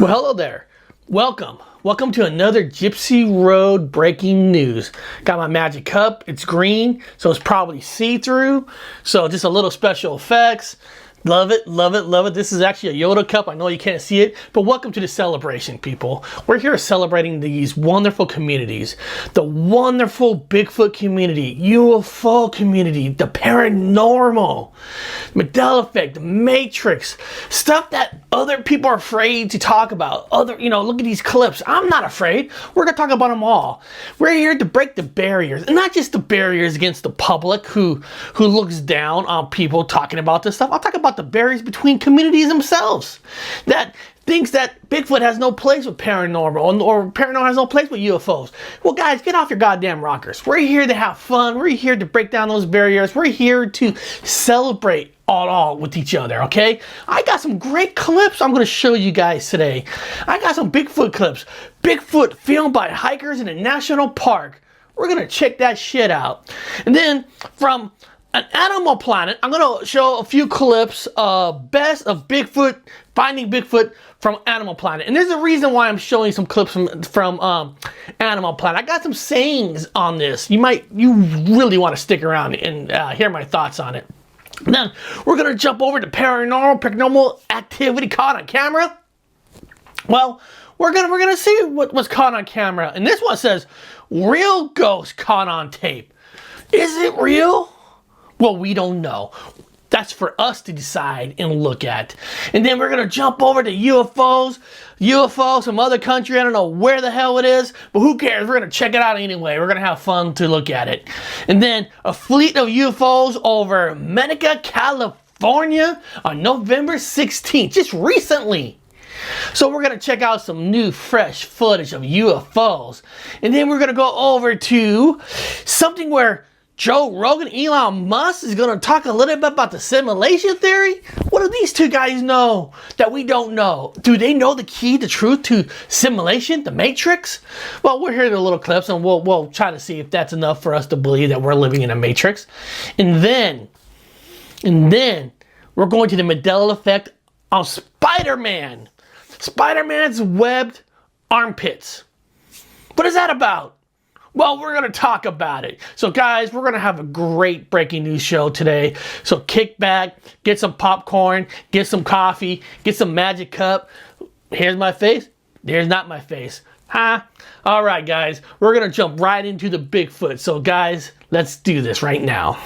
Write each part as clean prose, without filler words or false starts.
Well, hello there. Welcome to another Gypsy Road breaking news. Got my magic cup. It's green, so it's probably see-through. So just a little special effects. Love it, love it, love it. This is actually a Yoda cup. I know you can't see it, but welcome to the celebration, people. We're here celebrating these wonderful communities. The wonderful Bigfoot community, UFO community, the paranormal, Mandela effect, the Matrix, stuff that other people are afraid to talk about. Look at these clips. I'm not afraid. We're gonna talk about them all. We're here to break the barriers, and not just the barriers against the public who looks down on people talking about this stuff. I'll talk about the barriers between communities themselves that thinks that Bigfoot has no place with paranormal or paranormal has no place with UFOs. Well, guys, get off your goddamn rockers. We're here to have fun. We're here to break down those barriers. We're here to celebrate all with each other, okay? I got some great clips I'm going to show you guys today. I got some Bigfoot clips. Bigfoot filmed by hikers in a national park. We're going to check that shit out. And then from an Animal Planet, I'm going to show a few clips of best of Bigfoot, finding Bigfoot from Animal Planet. And there's a reason why I'm showing some clips from Animal Planet. I got some sayings on this. You really want to stick around and hear my thoughts on it. And then we're going to jump over to paranormal activity caught on camera. Well, we're gonna see what was caught on camera. And this one says, real ghost caught on tape. Is it real? Well, we don't know. That's for us to decide and look at. And then we're going to jump over to UFOs from other country. I don't know where the hell it is, but who cares? We're going to check it out anyway. We're going to have fun to look at it. And then a fleet of UFOs over Manteca, California on November 16th, just recently. So we're going to check out some new fresh footage of UFOs. And then we're going to go over to something where Joe Rogan, Elon Musk is going to talk a little bit about the simulation theory. What do these two guys know that we don't know? Do they know the key, the truth to simulation, the Matrix? Well, we're here in a little clips, and we'll try to see if that's enough for us to believe that we're living in a Matrix. And then we're going to the Mandela effect on Spider-Man. Spider-Man's webbed armpits. What is that about? Well, we're going to talk about it. So guys, we're going to have a great breaking news show today. So kick back, get some popcorn, get some coffee, get some magic cup. Here's my face. There's not my face. Huh? All right, guys, we're going to jump right into the Bigfoot. So guys, let's do this right now.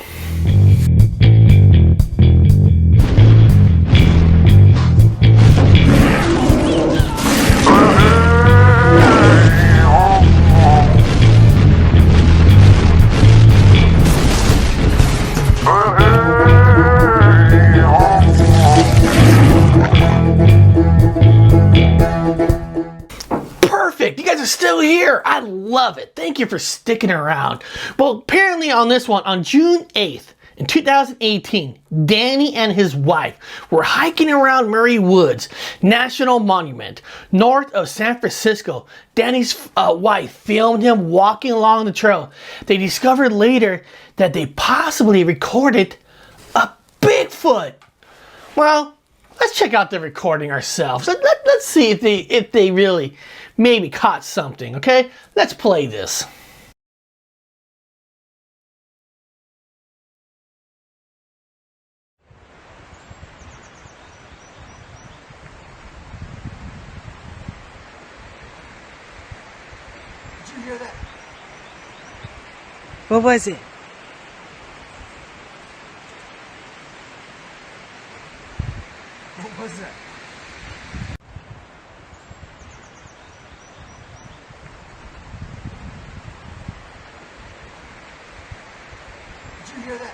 You guys are still here. I love it. Thank you for sticking around. Well, apparently on this one, on June 8th in 2018, Danny and his wife were hiking around Murray Woods National Monument, north of San Francisco. Danny's wife filmed him walking along the trail. They discovered later that they possibly recorded a Bigfoot. Well, let's check out the recording ourselves. Let's see if they really maybe caught something, okay? Let's play this. Did you hear that? What was it? What was that? Did you hear that?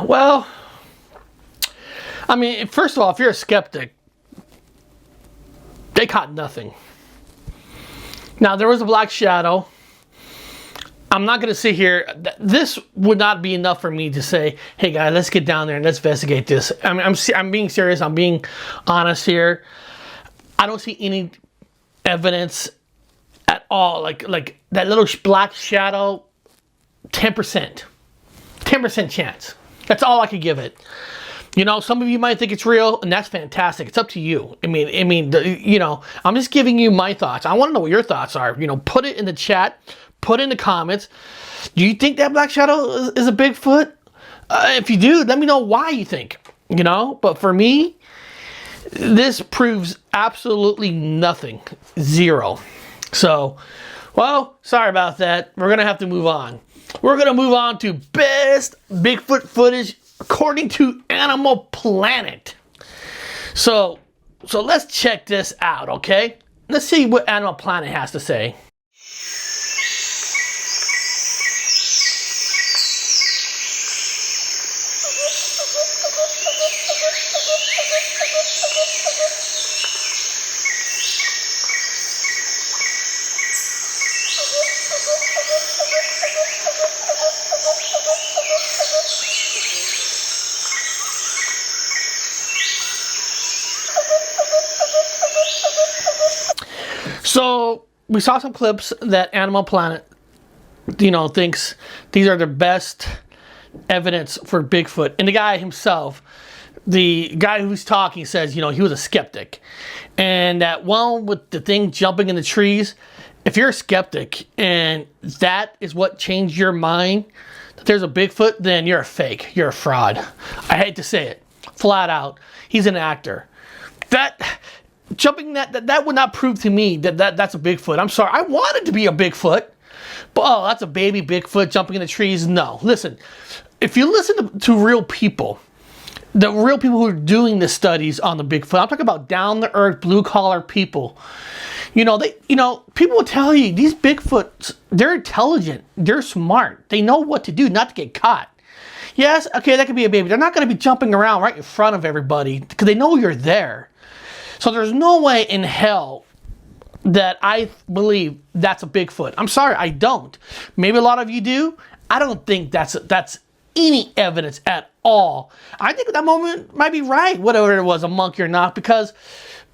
Well, I mean, first of all, if you're a skeptic, they caught nothing. Now, there was a black shadow. I'm not going to sit here. This would not be enough for me to say, hey, guys, let's get down there and let's investigate this. I mean, I'm being serious. I'm being honest here. I don't see any evidence at all. Like that little black shadow, 10%. 10% chance. That's all I could give it. You know, some of you might think it's real, and that's fantastic. It's up to you. I mean, you know, I'm just giving you my thoughts. I want to know what your thoughts are. You know, put it in the chat. Put in the comments. Do you think that black shadow is a Bigfoot? If you do, let me know why you think. You know, but for me, this proves absolutely nothing. Zero. So, well, sorry about that. We're gonna have to move on. We're gonna move on to best Bigfoot footage according to Animal Planet. So let's check this out, okay? Let's see what Animal Planet has to say. So we saw some clips that Animal Planet, you know, thinks these are the best evidence for Bigfoot. And the guy himself, the guy who's talking, says, you know, he was a skeptic. And that one with the thing jumping in the trees, if you're a skeptic and that is what changed your mind, that there's a Bigfoot, then you're a fake. You're a fraud. I hate to say it. Flat out. He's an actor. Jumping that would not prove to me that's a Bigfoot. I'm sorry. I want it to be a Bigfoot. But, oh, that's a baby Bigfoot jumping in the trees. No. Listen, if you listen to real people, the real people who are doing the studies on the Bigfoot, I'm talking about down-to-earth, blue-collar people. You know, people will tell you, these Bigfoots, they're intelligent. They're smart. They know what to do not to get caught. Yes, okay, that could be a baby. They're not going to be jumping around right in front of everybody because they know you're there. So there's no way in hell that I believe that's a Bigfoot. I'm sorry, I don't. Maybe a lot of you do. I don't think that's any evidence at all. I think that moment might be right, whatever it was, a monkey or not, because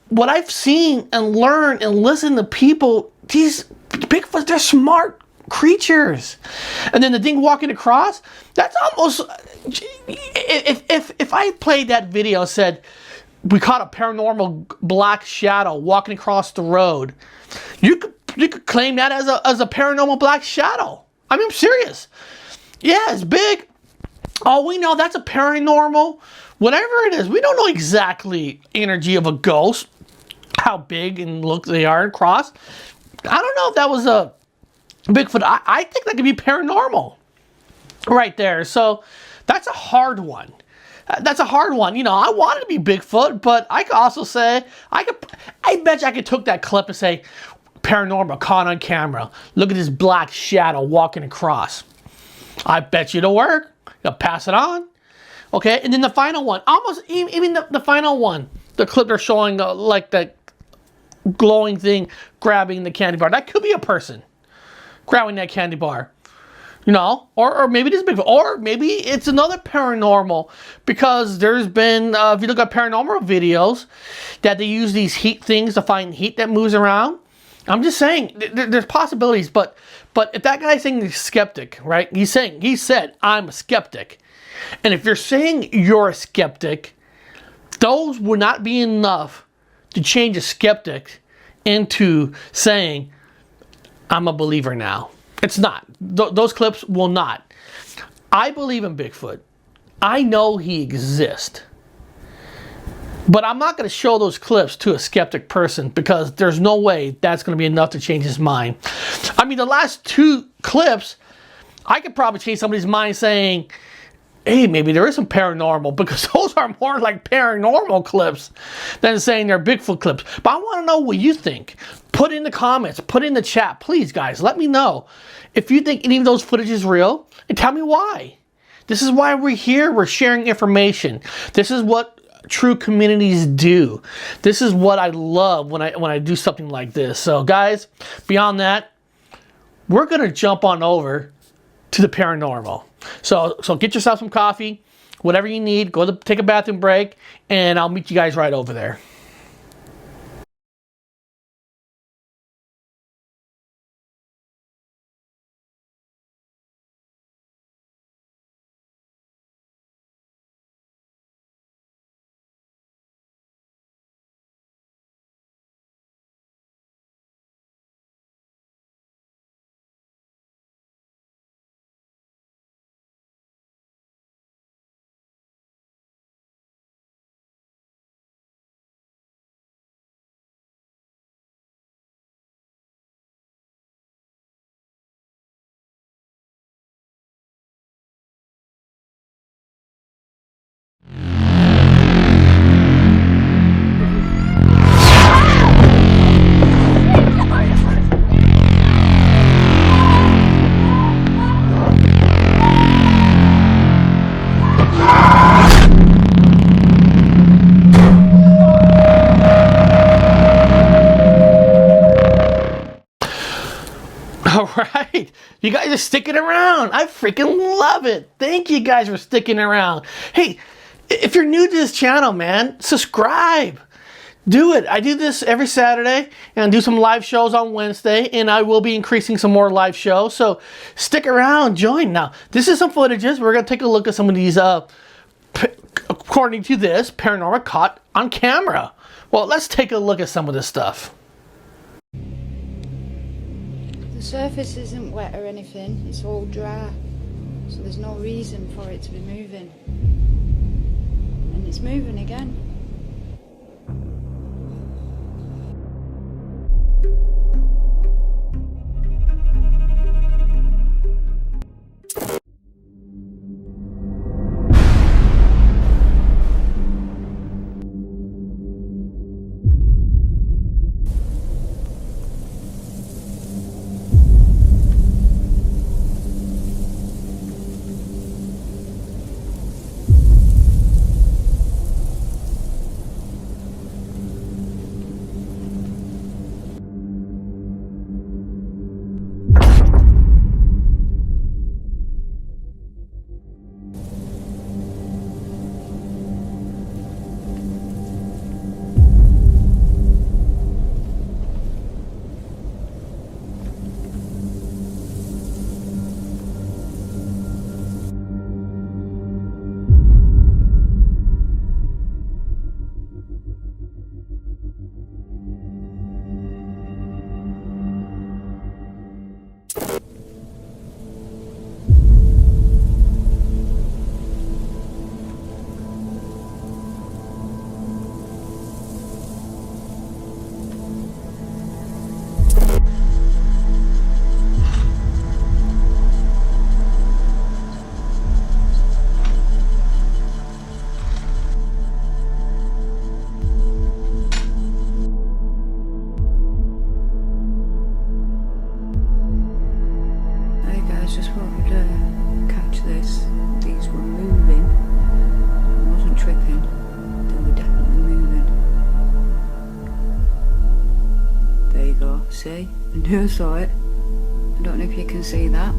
what I've seen and learned and listened to people, these Bigfoots, they're smart creatures. And then the thing walking across, that's almost, if I played that video and said, we caught a paranormal black shadow walking across the road, you could claim that as a paranormal black shadow. I mean, I'm serious. Yeah, it's big. Oh, we know that's a paranormal, whatever it is. We don't know exactly energy of a ghost, how big and look they are across. I don't know if that was a Bigfoot. I think that could be paranormal right there. So that's a hard one. That's a hard one. You know, I want it to be Bigfoot, but I could also say, I bet you I could took that clip and say, paranormal, caught on camera. Look at this black shadow walking across. I bet you it'll work. You'll pass it on. Okay, and then the final one, almost even the final one, the clip they're showing, like that glowing thing grabbing the candy bar. That could be a person grabbing that candy bar. You know, or maybe it is Bigfoot, or maybe it's another paranormal, because there's been, if you look at paranormal videos, that they use these heat things to find heat that moves around. I'm just saying, there's possibilities, but if that guy's saying he's skeptic, right? He said, I'm a skeptic. And if you're saying you're a skeptic, those would not be enough to change a skeptic into saying, I'm a believer now. It's not. Those clips will not. I believe in Bigfoot. I know he exists. But I'm not going to show those clips to a skeptic person, because there's no way that's going to be enough to change his mind. I mean, the last two clips, I could probably change somebody's mind saying, hey, maybe there is some paranormal, because those are more like paranormal clips than saying they're Bigfoot clips. But I want to know what you think. Put in the comments, put in the chat. Please, guys, let me know if you think any of those footage is real, and tell me why. This is why we're here. We're sharing information. This is what true communities do. This is what I love when I do something like this. So guys, beyond that, we're gonna jump on over to the paranormal. So get yourself some coffee, whatever you need, go to take a bathroom break, and I'll meet you guys right over there. All right, you guys are sticking around. I freaking love it. Thank you guys for sticking around. Hey, if you're new to this channel, man, subscribe. Do it. I do this every Saturday and do some live shows on Wednesday, and I will be increasing some more live shows. So stick around, join. Now, this is some footages. We're going to take a look at some of these, according to this, paranormal caught on camera. Well, let's take a look at some of this stuff. The surface isn't wet or anything, it's all dry, so there's no reason for it to be moving. And it's moving again. Just wanted to catch this. These were moving. I wasn't tripping. They were definitely moving. There you go. See? I knew I saw it. I don't know if you can see that.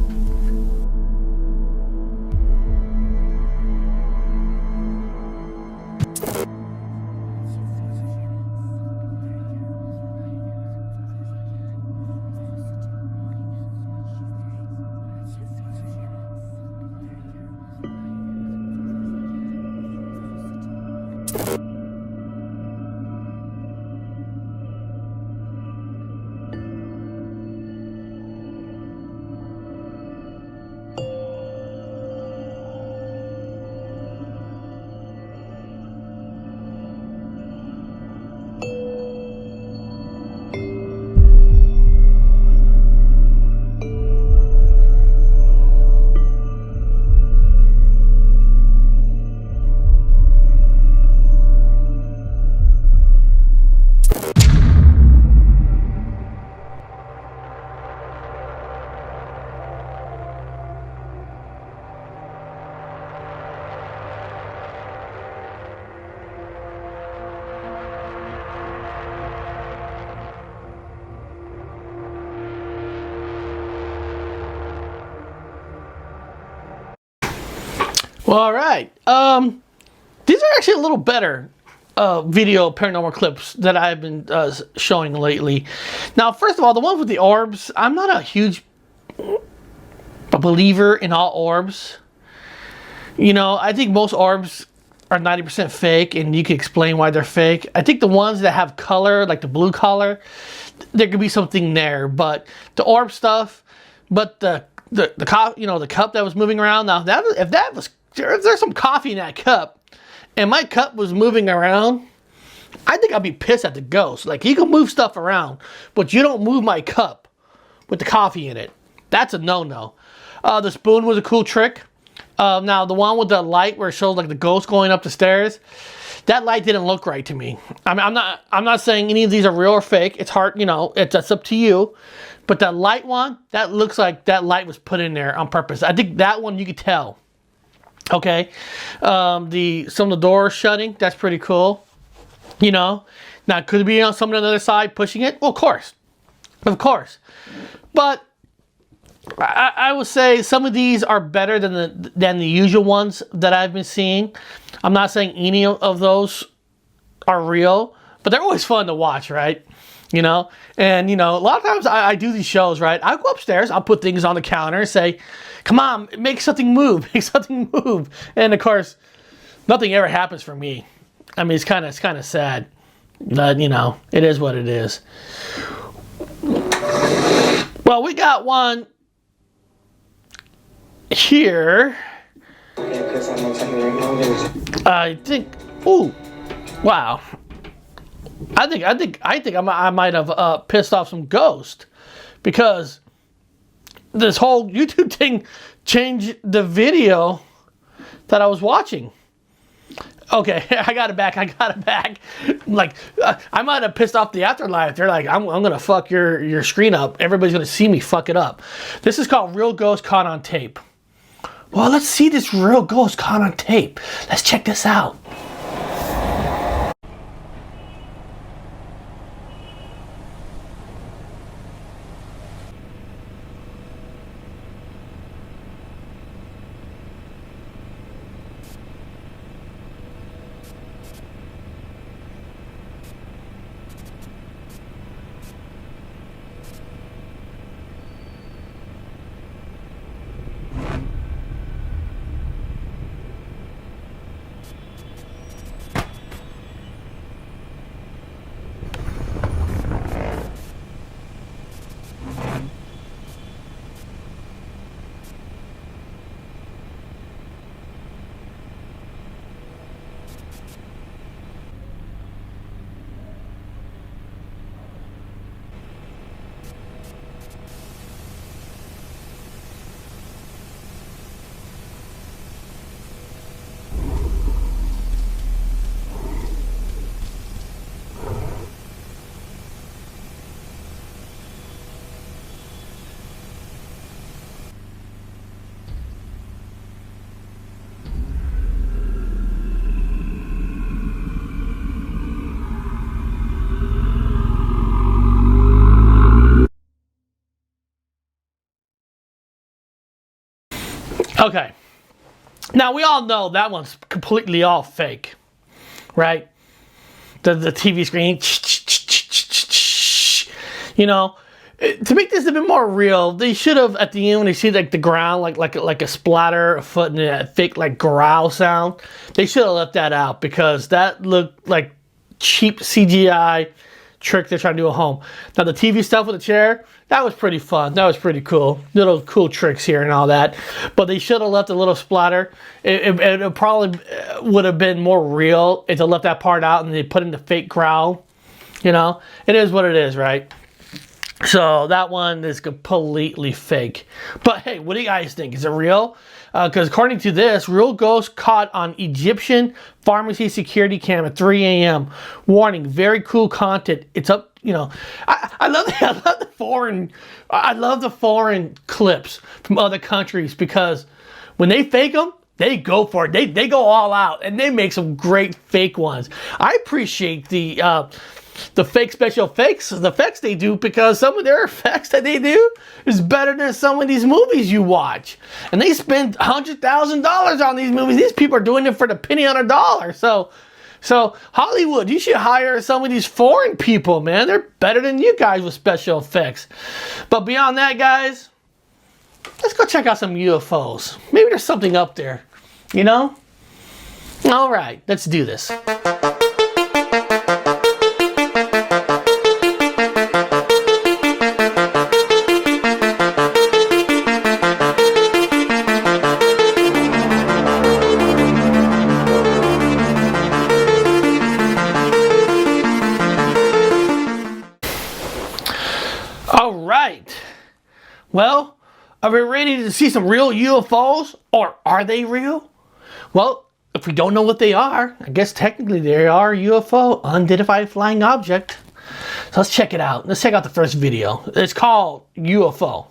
Well, all right. These are actually a little better video paranormal clips that I've been showing lately. Now, first of all, the ones with the orbs, I'm not a huge believer in all orbs. You know, I think most orbs are 90% fake, and you can explain why they're fake. I think the ones that have color, like the blue color, there could be something there. But the orb stuff, but the cup, you know, the cup that was moving around. Now, if there's some coffee in that cup, and my cup was moving around, I think I'd be pissed at the ghost. Like, you can move stuff around, but you don't move my cup with the coffee in it. That's a no-no. The spoon was a cool trick. Now, the one with the light where it shows like the ghost going up the stairs, that light didn't look right to me. I mean, I'm not saying any of these are real or fake. It's hard, you know, that's up to you. But that light one, that looks like that light was put in there on purpose. I think that one you could tell. Okay, some of the doors shutting, that's pretty cool. You know, now could it be on someone on the other side pushing it? Well, of course. But I would say some of these are better than the usual ones that I've been seeing. I'm not saying any of those are real, but they're always fun to watch, right? You know, and you know, a lot of times I do these shows, right? I'll go upstairs, I'll put things on the counter and say, come on, make something move, make something move. And of course, nothing ever happens for me. I mean, it's kind of sad, but you know, it is what it is. Well, we got one here. I think. Ooh, wow. I think I might have pissed off some ghost, because this whole YouTube thing changed the video that I was watching. Okay, I got it back. Like, I might have pissed off the afterlife. They're like, I'm gonna fuck your screen up. Everybody's gonna see me fuck it up. This is called Real Ghost Caught on Tape. Well, let's see this real ghost caught on tape. Let's check this out. Okay. Now, we all know that one's completely all fake, right? The TV screen, you know, to make this a bit more real, they should have, at the end, when they see like the ground, like a splatter, a foot, and a fake like growl sound, they should have left that out, because that looked like cheap CGI trick they're trying to do at home. Now, the TV stuff with the chair, that was pretty fun. That was pretty cool. Little cool tricks here and all that. But they should have left a little splatter. It probably would have been more real if they left that part out and they put in the fake growl. You know, it is what it is, right? So that one is completely fake. But hey, what do you guys think? Is it real? Because according to this, real ghost caught on Egyptian pharmacy security cam at 3 a.m. Warning, very cool content. It's up, you know. I love the foreign clips from other countries, because when they fake them, they go for it. They go all out, and they make some great fake ones. I appreciate the the fake special effects, the effects they do, because some of their effects that they do is better than some of these movies you watch. And they spend $100,000 on these movies. These people are doing it for the penny on a dollar. So Hollywood, you should hire some of these foreign people, man. They're better than you guys with special effects. But beyond that, guys, let's go check out some UFOs. Maybe there's something up there, you know? All right, let's do this. All right. Well, are we ready to see some real UFOs? Or are they real? Well, if we don't know what they are, I guess technically they are a UFO, unidentified flying object. So let's check it out. Let's check out the first video. It's called UFO.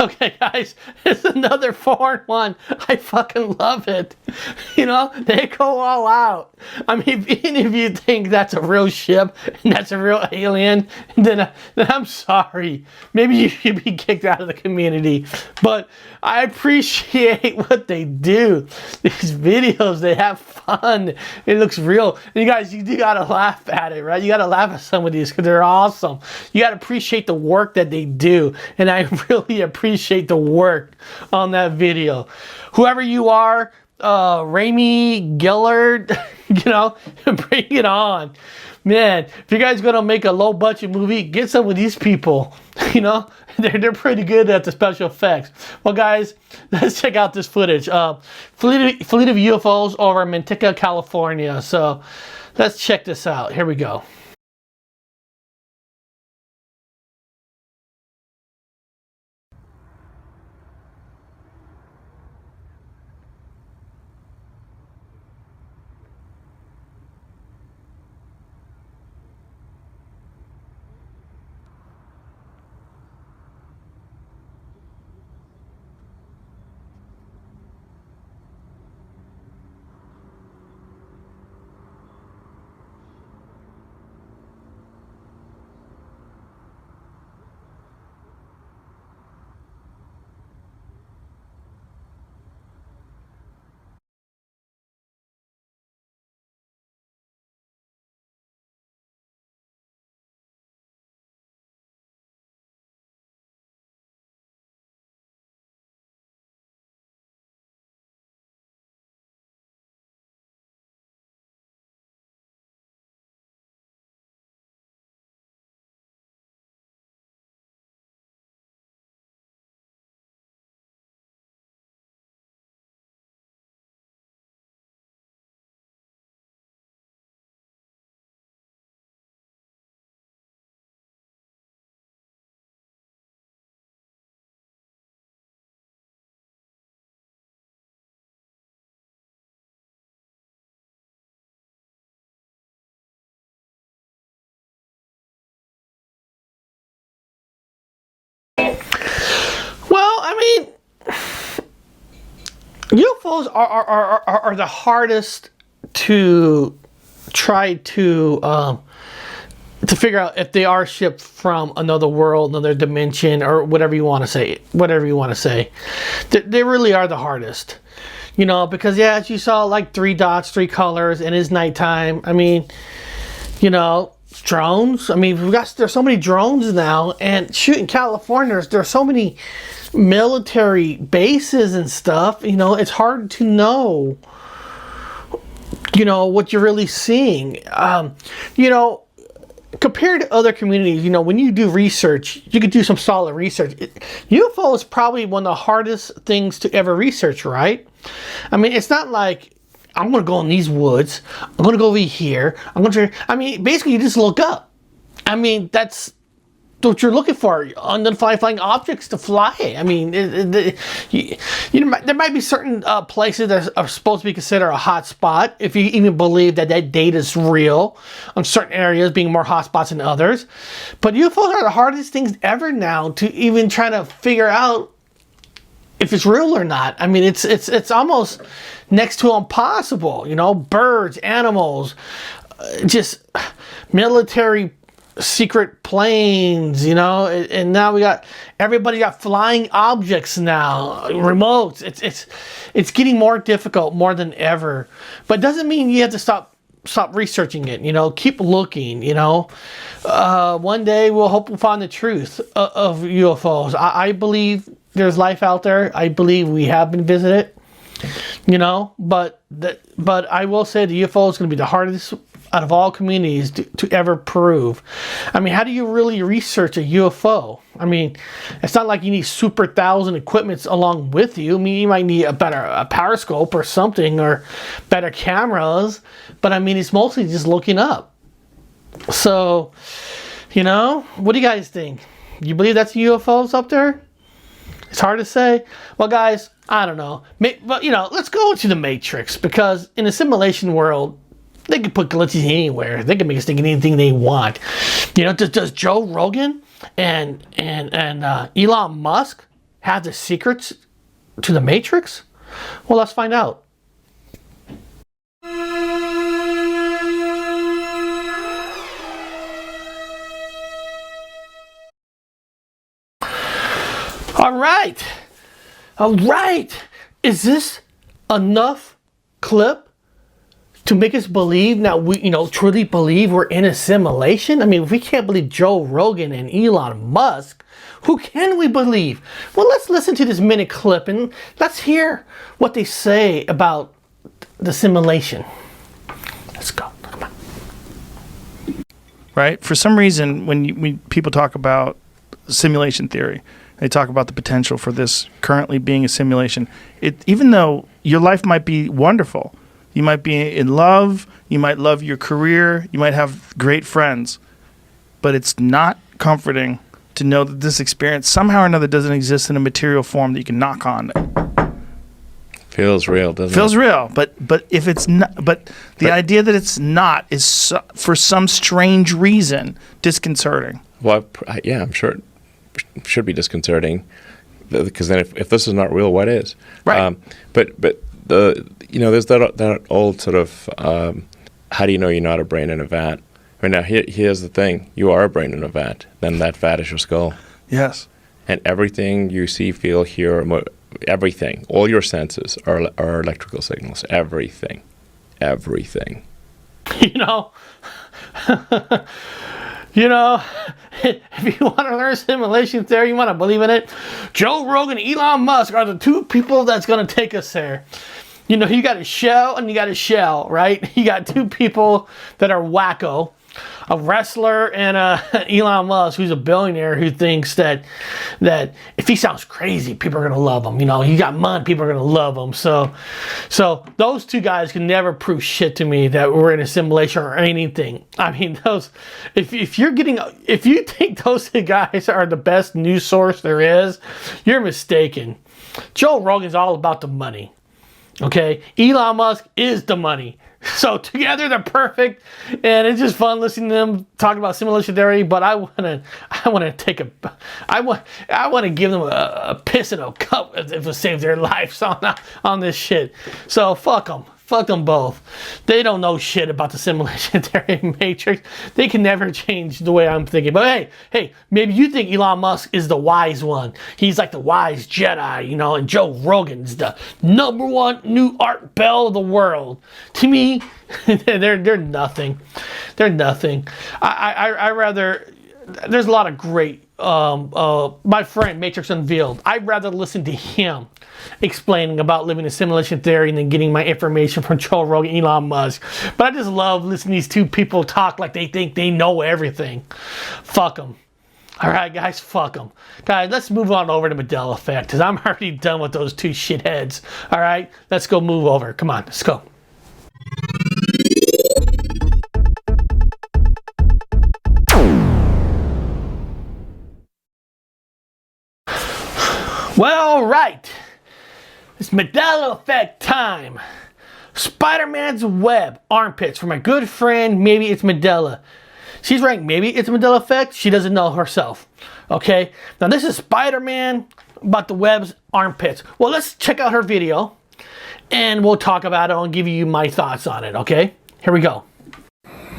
Okay, guys, it's another foreign one. I fucking love it. You know, they go all out. I mean, even if you think that's a real ship and that's a real alien, then I'm sorry. Maybe you should be kicked out of the community. But I appreciate what they do. These videos, they have fun. It looks real. And you guys, you gotta laugh at it, right? You gotta laugh at some of these because they're awesome. You gotta appreciate the work that they do. And I really appreciate the work on that video. Whoever you are, Rémi GAILLARD, you know, bring it on. Man, if you guys gonna make a low budget movie, get some of these people. You know, they're pretty good at the special effects. Well, guys, let's check out this footage. Fleet of UFOs over Manteca, California. So let's check this out. Here we go. UFOs are the hardest to try to figure out if they are shipped from another world, another dimension, or whatever you want to say. Whatever you want to say, they really are the hardest. You know, because yeah, as you saw, like 3 dots, 3 colors, and it's nighttime. I mean, you know, drones. I mean, there's so many drones now, and shoot, in California, there's so many military bases and stuff. You know, it's hard to know, you know, what you're really seeing. You know, compared to other communities, you know, when you do research, you could do some solid research. UFO is probably one of the hardest things to ever research, right? I mean, it's not like I'm going to go in these woods. I'm going to go over here. I mean, basically, you just look up. I mean, that's what you're looking for. Unidentified flying objects to fly. I mean, you know, there might be certain places that are supposed to be considered a hot spot, if you even believe that data is real, on certain areas being more hot spots than others. But UFOs are the hardest things ever now to even try to figure out if it's real or not. I mean, it's almost next to impossible. You know, birds, animals, just military secret planes, you know, and now everybody got flying objects now, remotes. It's getting more difficult, more than ever. But it doesn't mean you have to stop researching it. You know, keep looking. You know, one day we'll hope we'll find the truth of UFOs. I believe there's life out there. I believe we have been visited. You know, but I will say the UFO is going to be the hardest out of all communities to ever prove. I mean, how do you really research a UFO? I mean, it's not like you need super thousand equipments along with you. I mean, you might need a periscope or something, or better cameras. But I mean, it's mostly just looking up. So, you know, what do you guys think? You believe that's UFOs up there? It's hard to say. Well, guys, I don't know. But, you know, let's go into the Matrix, because in a simulation world, they can put glitches anywhere. They can make us think anything they want. You know, does Joe Rogan and Elon Musk have the secrets to the Matrix? Well, let's find out. All right. Is this enough clip to make us believe that we, you know, truly believe we're in a simulation? I mean, if we can't believe Joe Rogan and Elon Musk, who can we believe? Well, let's listen to this minute clip and let's hear what they say about the simulation. Let's go. Come on. Right? For some reason, when people talk about simulation theory, they talk about the potential for this currently being a simulation. Even though your life might be wonderful, you might be in love, you might love your career, you might have great friends, but it's not comforting to know that this experience somehow or another doesn't exist in a material form that you can knock on. Feels real, doesn't it? Feels real, but if it's not, but the idea that it's not is for some strange reason disconcerting. Well, yeah, I'm sure it should be disconcerting, because then if this is not real, what is? Right. But the, you know, there's that old sort of how do you know you're not a brain in a vat? Right now, here's the thing: you are a brain in a vat. Then that vat is your skull. Yes. And everything you see, feel, hear, everything, all your senses are electrical signals. Everything. You know. You know, if you want to learn simulation theory, you want to believe in it, Joe Rogan and Elon Musk are the two people that's going to take us there. You know, you got a shell and you got a shell, right? You got two people that are wacko. A wrestler and Elon Musk, who's a billionaire, who thinks that if he sounds crazy, people are going to love him. You know, he got money, people are going to love him. So those two guys can never prove shit to me that we're in a simulation or anything. I mean, if you think those two guys are the best news source there is, you're mistaken. Joe Rogan's all about the money. Okay? Elon Musk is the money. So together they're perfect, and it's just fun listening to them talk about simulation theory. But I want to give them a piss in a cup if it saved their lives on this shit. So fuck them both. They don't know shit about the simulation theory matrix. They can never change the way I'm thinking. But hey, maybe you think Elon Musk is the wise one. He's like the wise Jedi, you know, and Joe Rogan's the #1 new Art Bell of the world. To me, they're nothing. They're nothing. I rather. There's a lot of great. My friend Matrix Unveiled. I'd rather listen to him explaining about living in simulation theory than getting my information from Joe Rogan, Elon Musk. But I just love listening to these two people talk like they think they know everything. Fuck them. All right, guys, fuck them. Guys, let's move on over to Mandela effect because I'm already done with those two shitheads. All right, let's go move over. Come on, let's go. Well, right. It's Mandela effect time. Spider-Man's web armpits for my good friend. Maybe it's Mandela. She's right. Maybe it's Mandela effect. She doesn't know herself. Okay. Now this is Spider-Man about the web's armpits. Well, let's check out her video, and we'll talk about it. I'll give you my thoughts on it. Okay. Here we go.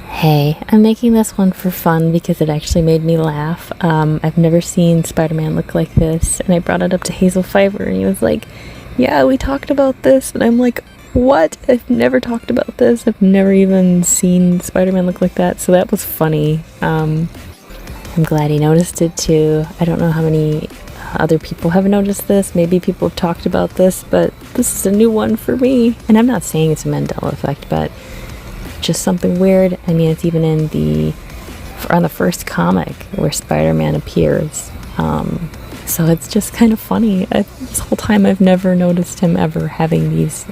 Hey, I'm making this one for fun because it actually made me laugh. I've never seen Spider-Man look like this, and I brought it up to Hazel Fiverr, and he was like, yeah, we talked about this, and I'm like, what? I've never talked about this. I've never even seen Spider-Man look like that, so that was funny. I'm glad he noticed it too. I don't know how many other people have noticed this. Maybe people have talked about this, but this is a new one for me. And I'm not saying it's a Mandela effect, but just something weird. I mean, it's even on the first comic where Spider-Man appears. So it's just kind of funny. This whole time I've never noticed him ever having these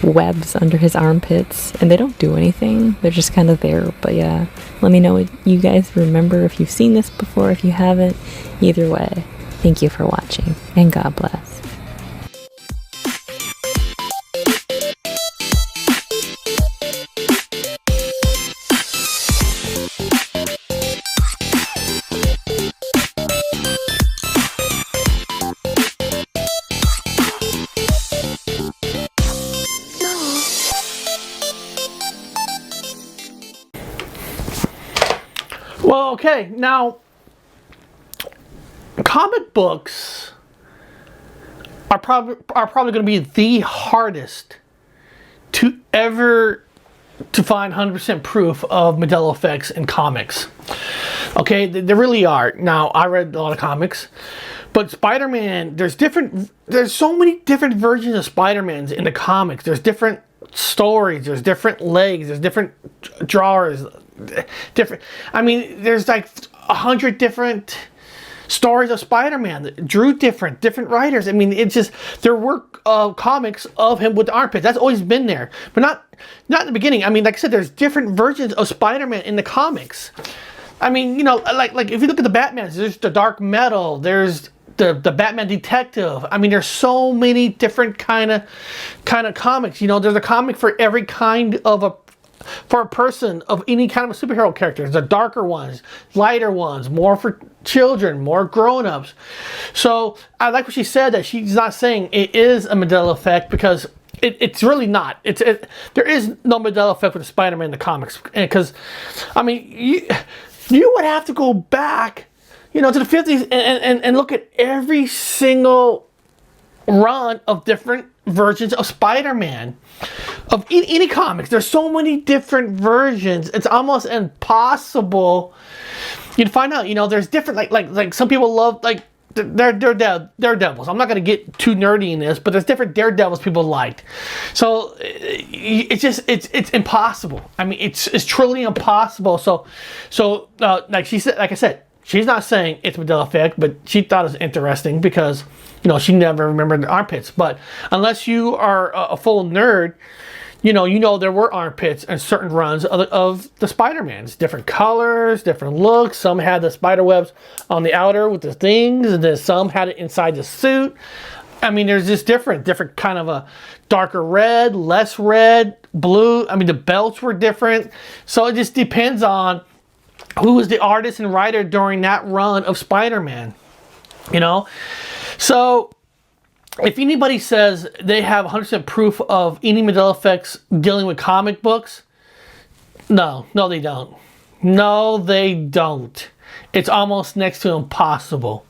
webs under his armpits, and they don't do anything. They're just kind of there. But yeah, let me know what you guys remember, if you've seen this before, if you haven't. Either way, thank you for watching, and God bless. Well, okay, now, comic books are probably going to be the hardest to find 100% proof of Mandela effects in comics. Okay, they really are. Now, I read a lot of comics, but Spider-Man, there's so many different versions of Spider-Mans in the comics. There's different stories, there's different legs, there's different drawers, I mean, there's like 100 different stories of Spider-Man that drew different writers. I mean, it's just, there were comics of him with the armpits. That's always been there, but not in the beginning. I mean, like I said, there's different versions of Spider-Man in the comics. I mean, you know, like if you look at the Batman, there's the Dark Metal, there's the Batman Detective. I mean, there's so many different kind of comics. You know, there's a comic for every kind of for a person of any kind of a superhero character. There's the darker ones, lighter ones, more for children, more grown-ups. So I like what she said, that she's not saying it is a Mandela effect, because it's really not. There is no Mandela effect with Spider-Man in the comics, because I mean, you would have to go back, you know, to the 50s and look at every single run of different versions of Spider-Man of any comics. There's so many different versions, it's almost impossible. You'd find out, you know, there's different, like some people love, like, Daredevils. I'm not going to get too nerdy in this, but there's different Daredevils people liked. So it's just, it's impossible. I mean, it's truly impossible. So like she said, like I said, she's not saying it's Mandela effect, but she thought it was interesting because, you know, she never remembered the armpits. But unless you are a full nerd, you know there were armpits in certain runs of the Spider-Mans. Different colors, different looks. Some had the spider webs on the outer with the things, and then some had it inside the suit. I mean, there's just different kind of a darker red, less red, blue. I mean, the belts were different. So it just depends on who was the artist and writer during that run of Spider-Man, you know? So if anybody says they have 100% proof of any Mandela effects dealing with comic books, no, they don't. No, they don't. It's almost next to impossible.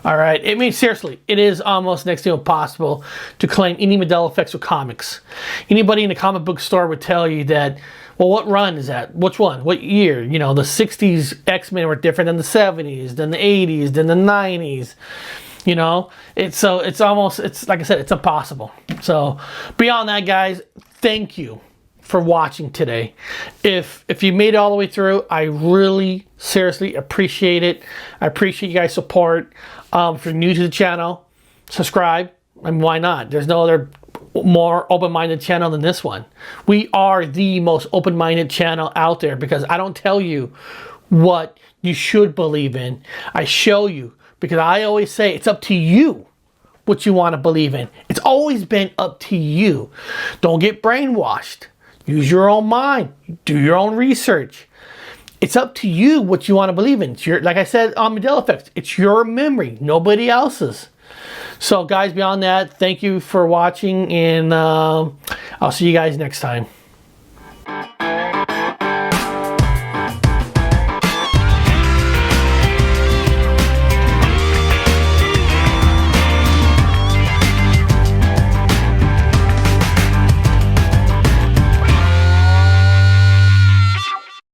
All right. I mean, seriously, it is almost next to impossible to claim any Mandela effects with comics. Anybody in a comic book store would tell you that, well, what run is that? Which one? What year? You know, the 60s X-Men were different than the 70s, than the 80s, than the 90s. You know, it's almost, like I said, it's impossible. So beyond that, guys, thank you for watching today. If you made it all the way through, I really seriously appreciate it. I appreciate you guys' support. If you're new to the channel, subscribe. I mean, why not? There's no other more open-minded channel than this one. We are the most open-minded channel out there because I don't tell you what you should believe in. I show you, because I always say it's up to you what you want to believe in. It's always been up to you. Don't get brainwashed. Use your own mind. Do your own research. It's up to you what you want to believe in. It's your, like I said on Mandela effects, it's your memory, nobody else's. So guys, beyond that, thank you for watching, and I'll see you guys next time.